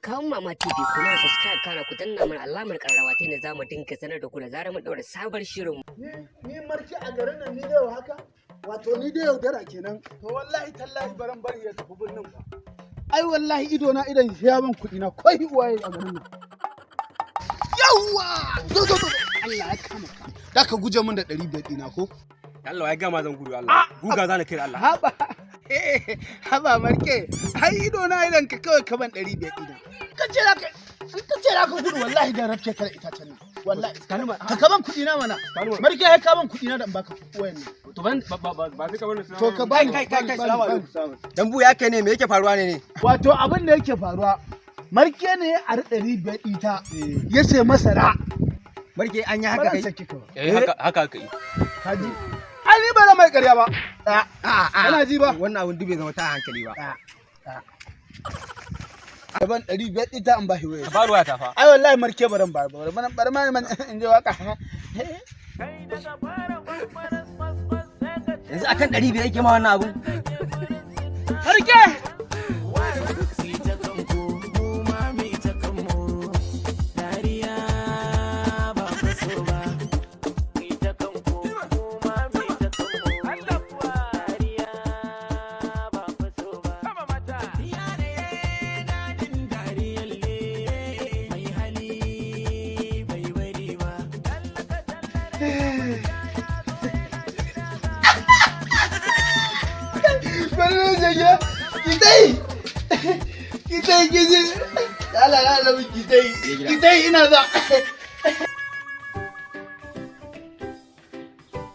kawun Mama TV kuma subscribe kana ku danna mana alamar karrawa ta ne zamu dinga sanar da ku da zarar mun daura sabon shirin. Ni marke a garin nan ni da yau haka? Wato ni da yaudara kenan. To wallahi tallahi baran bari ya tafi birnin ba. Ai wallahi ido na idan ya ban kuɗi na koi uwaye a garin nan. Yawwa! Zo. Allah ya kama ka. Da ka guje min da 500 ɗina ko? Allah ya gama zan gudu Allah. Guga zan kai Allah. Haba marke. Ai ido na idan ka kawai ka ban 500 ɗina. Kace za ka gudu wallahi da rafke ka da itacen nan. Wallahi ka ban kuɗi na mana. Marke ya ka ban kuɗi na da in baka wayan nan. To ban ba sai ka bar su. To ka ban kai salamu alaikum. Dambu ya kai ne me yake faruwa ne? Wato abin da yake faruwa Marke ne a 500 ita ya sai masara. Marke an yi haka kai. Haka kai. Kaji. Ai ni ba mai ƙarya ba. Kana ji ba? Wannan abun dube zama ta hankali ba. Ban 500 ita an bashi waya. Ka faruwa ta fa. Ai wallahi Marke baran ba. Bar ma in je waka. Yanzu akan 500 yake ma wannan abun. Marke! Kitai Allah kitai ina za.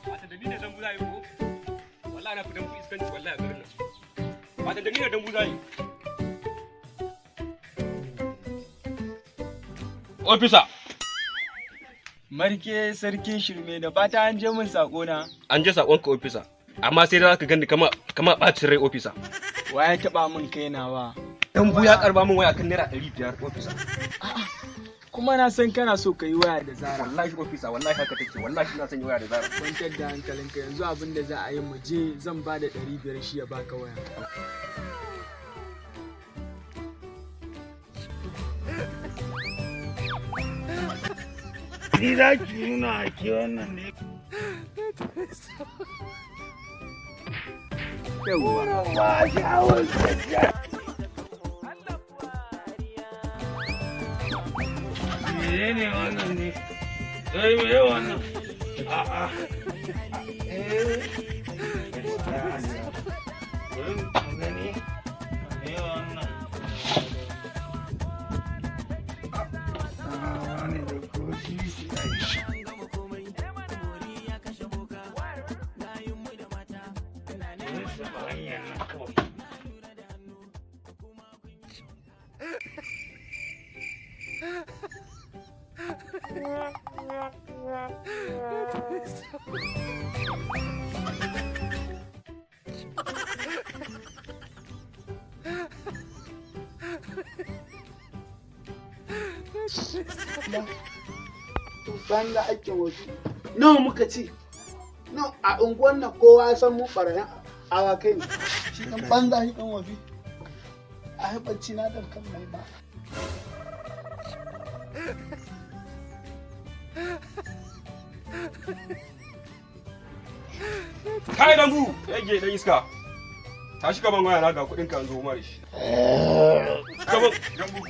Wata da ni da dambu zai ko? Wallahi na fitan ku iskanci wallahi a garin nan. Wata da ni da dambu zai. Officer. Marke sarkin shirme da fata an je min sako na. An je sakon ka officer. Amma sai da zaka gani kama bacin rai officer. Wa ya taba min kai nawa? Dambu ya karba min waya kan naira 500 officer. Kuma na san kana so ka yi waya da Zara. Wallahi officer wallahi haka take wallahi ina son yi waya da Zara. Kwantar da hankalinka yanzu abin da za a yi mu je zan ba da 500 shi ya baka waya. Ni za ki nuna ke wannan ne. Yawwa. Ba shawar sajja. Menene wannan ne? Me wannan? A'a. Gani? Me wannan? Wani da koshi shi Banda ake wasu. Nawa muka ci? No, a unguwan nan kowa ya san mu ɓarayin awakai ne. Shi ɗan banza shi ɗan wafi. A haɓarci na ɗan kan mai ba. Kai dambu yage dan iska. Tashi kaman waya na ga kudin ka zo mare shi. Kaman dambu.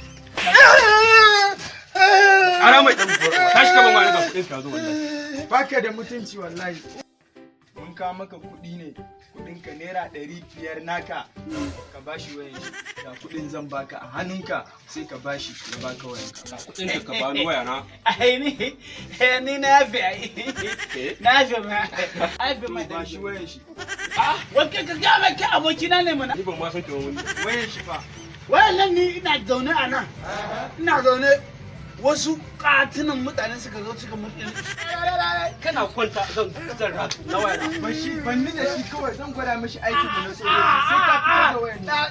Ara mai dambu. Tashi kaman waya na ga kudin ka zo wallahi. Baka da mutunci wallahi. Mun ka maka kuɗi ne. Kuɗin ka naira 500 naka. Ka bashi wayan shi. Da kuɗin zan baka a hannunka sai ka bashi ya baka wayan ka. Kudin da ka bani waya na. Ai ni na yafe ai. Na yafe ma. Ai ba mai Bashi wayan shi. Wanke ka ga mai ka abokina ne mana. Ni ban ma san kiwon wani. Wayan shi fa. Wayannan ni ina zaune a nan. Ina zaune wasu katunan mutane suka zo suka mutu. Kana kwanta zan ratu na waya na. Bashi banni da shi kawai zan gwada mishi aikin mu na sojoji sai ka fito da wayan. Dan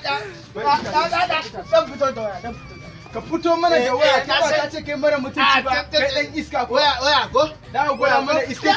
fito da waya, dan fito. Ka fito mana da waya ka ce kai mara mutunci ba kai dan iska ko Waya ko? da gwada mana iska